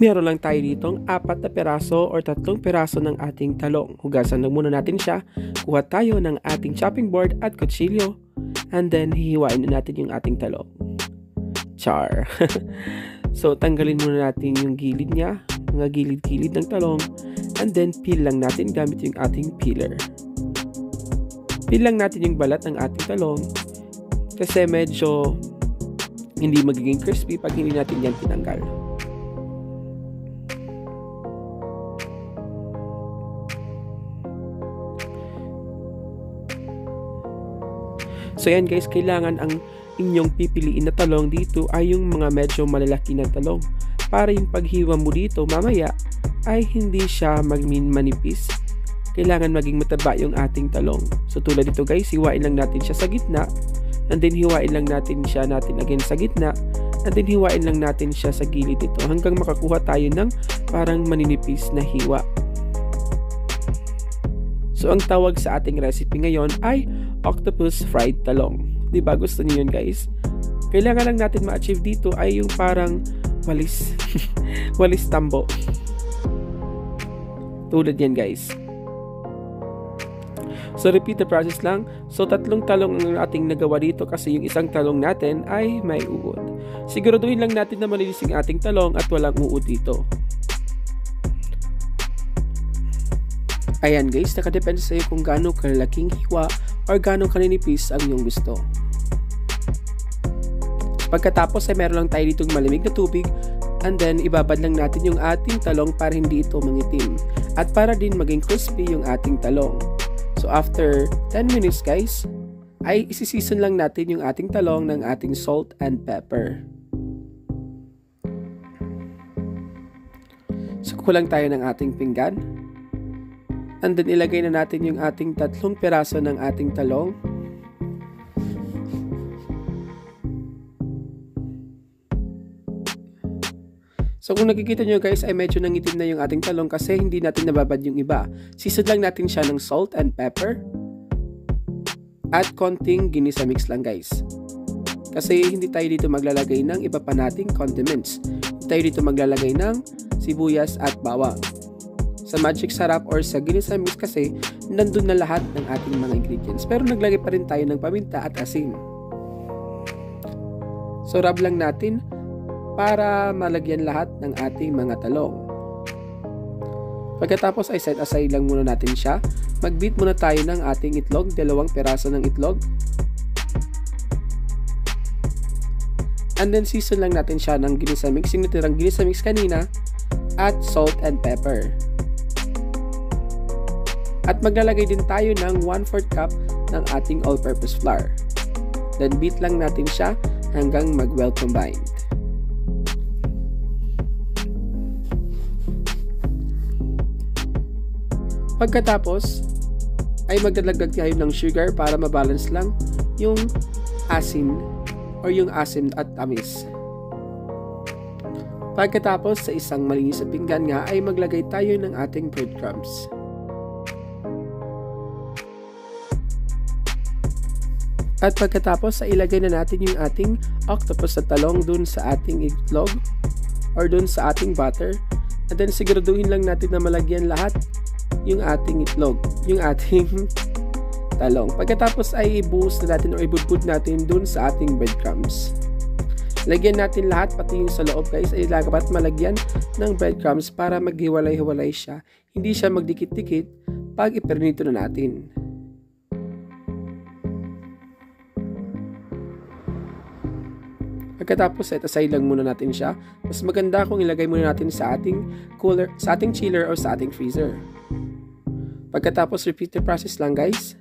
Meron lang tayo ditong 4 na peraso or 3 peraso ng ating talong. Hugasan lang muna natin siya. Kuha tayo ng ating chopping board at kutsilyo. And then, hihiwain na natin yung ating talong. Char! So, tanggalin muna natin yung gilid niya. Mga gilid-gilid ng talong. And then, peel lang natin gamit yung ating peeler. Peel lang natin yung balat ng ating talong. Kasi medyo hindi magiging crispy pag hindi natin yan tinanggal. So yan guys, kailangan ang inyong pipiliin na talong dito ay yung mga medyo malalaki na talong. Para yung paghiwa mo dito mamaya ay hindi siya manipis. Kailangan maging mataba yung ating talong. So tulad dito guys, hiwain lang natin siya sa gitna. And then hiwain lang natin siya again sa gitna. And then hiwain lang natin siya sa gilid dito hanggang makakuha tayo ng parang maninipis na hiwa. So ang tawag sa ating recipe ngayon ay octopus fried talong. Diba gusto niyo yun guys? Kailangan lang natin ma-achieve dito ay yung parang walis walis tambo. Tulad yan guys. So repeat the process lang. So 3 talong ang ating nagawa dito kasi yung isang talong natin ay may uod. Siguraduhin lang natin na malinis yung ating talong at walang uod dito. Ayan guys, nakadepende sa iyo kung gaano kalaking hiwa or gaano kaninipis ang iyong gusto. Pagkatapos ay meron lang tayo ditong malamig na tubig and then ibabad lang natin yung ating talong para hindi ito mangitim at para din maging crispy yung ating talong. So after 10 minutes guys, ay isiseason lang natin yung ating talong ng ating salt and pepper. So kulang tayo ng ating pinggan. And then ilagay na natin yung ating 3 peraso ng ating talong. So kung nakikita nyo guys ay medyo nangitim na yung ating talong kasi hindi natin nababad yung iba. Season lang natin siya ng salt and pepper. At konting ginisa mix lang guys. Kasi hindi tayo dito maglalagay ng iba pa nating condiments. Hindi tayo dito maglalagay ng sibuyas at bawang. Sa Magic Sarap or sa Ginisa Mix kasi nandun na lahat ng ating mga ingredients. Pero naglagay pa rin tayo ng paminta at asin. So rub lang natin para malagyan lahat ng ating mga talong. Pagkatapos ay set aside lang muna natin siya. Mag-beat muna tayo ng ating itlog, 2 peraso ng itlog. And then season lang natin siya ng Ginisa Mix, yung natirang Ginisa Mix kanina at salt and pepper. At maglalagay din tayo ng 1/4 cup ng ating all-purpose flour. Then beat lang natin siya hanggang mag-well combined. Pagkatapos ay magdadagdag tayo ng sugar para mabalance lang yung asin or yung asim at tamis. Pagkatapos sa isang malinis na pinggan nga ay maglagay tayo ng ating breadcrumbs. At pagkatapos ay ilagay na natin yung ating octopus na talong dun sa ating itlog or dun sa ating butter. And then siguraduhin lang natin na malagyan lahat yung ating itlog, yung ating talong. Pagkatapos ay ibuhos na natin or ibudbud natin dun sa ating breadcrumbs. Lagyan natin lahat pati yung sa loob guys ay dapat malagyan ng breadcrumbs para maghiwalay-hiwalay siya. Hindi siya magdikit-dikit pag ipernito na natin. Pagkatapos set aside lang muna natin siya. Mas maganda kung ilagay muna natin sa ating cooler, sa ating chiller o sa ating freezer. Pagkatapos repeat the process lang guys.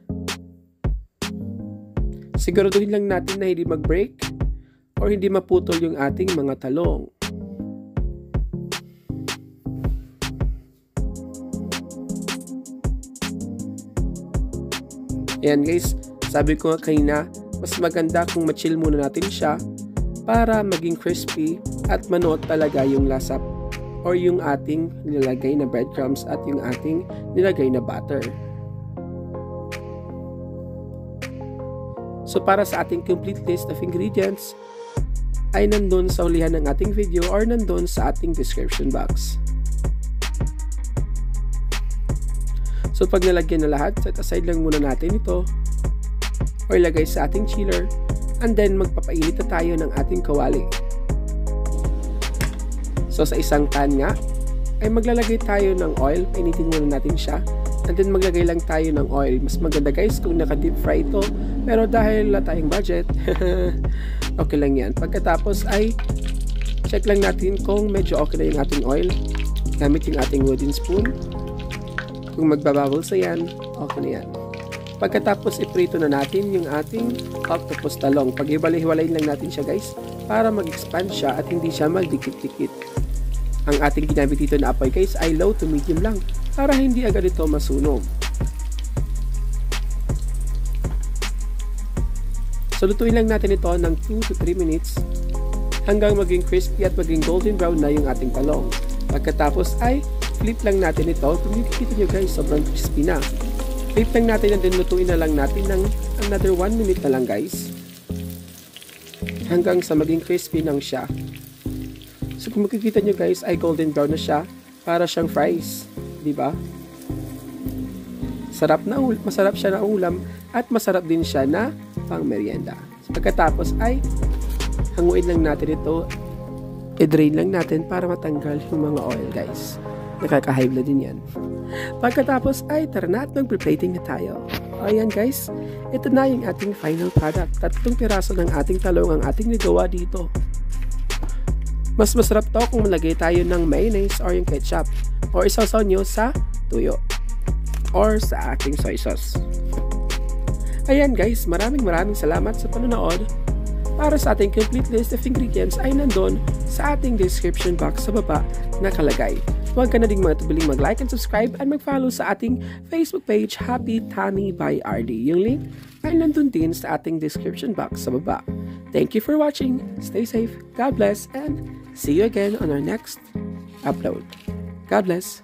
Siguraduhin lang natin na hindi mag-break or hindi maputol yung ating mga talong. Ayan guys, sabi ko nga kanina, mas maganda kung ma-chill muna natin siya para maging crispy at manuot talaga yung lasa or yung ating nilagay na breadcrumbs at yung ating nilagay na butter. So para sa ating complete list of ingredients, ay nandun sa ulihan ng ating video or nandun sa ating description box. So pag nalagyan na lahat, set aside lang muna natin ito or ilagay sa ating chiller, and then magpapainit na tayo ng ating kawali. So sa isang pan nga ay maglalagay tayo ng oil, painitin muna natin siya, and then maglagay lang tayo ng oil. Mas maganda guys kung naka-deep fry ito, pero dahil wala tayong budget okay lang yan. Pagkatapos ay check lang natin kung medyo okay na yung ating oil gamit yung ating wooden spoon. Kung magbabubbles na yan, okay na yan. Pagkatapos iprito na natin yung ating octopus talong. Pag-hiwalay-hiwalayin lang natin siya guys para mag-expand siya at hindi siya magdikit-dikit. Ang ating ginamit dito na apoy guys ay low to medium lang para hindi agad ito masunog. So lutuin lang natin ito ng 2 to 3 minutes hanggang maging crispy at maging golden brown na yung ating talong. Pagkatapos ay flip lang natin ito. Kung nakikita nyo guys, sobrang crispy na. Flip lang natin and then lutuin na lang natin ng another 1 minute na lang guys hanggang sa maging crispy nang siya. So kung makikita nyo guys ay golden brown na siya, para siyang fries, di ba? Masarap siya na ulam at masarap din siya na pang merienda. So, pagkatapos ay hanguin lang natin ito, i-drain lang natin para matanggal yung mga oil guys. Nakaka-high blood din yan. Pagkatapos ay tara na at mag-plating na tayo. Ayan guys, ito na yung ating final product. 3 piraso ng ating talong ang ating nagawa dito. Mas masarap to kung malagay tayo ng mayonnaise or yung ketchup or isasaw nyo sa tuyo or sa ating soy sauce. Ayan guys, maraming salamat sa panonood. Para sa ating complete list of ingredients ay nandun sa ating description box sa baba nakalagay. Huwag ka na ding matubiling mag-like and subscribe and mag-follow sa ating Facebook page Happy Tummy by RD. Yung link ay nandun din sa ating description box sa baba. Thank you for watching. Stay safe. God bless and see you again on our next upload. God bless.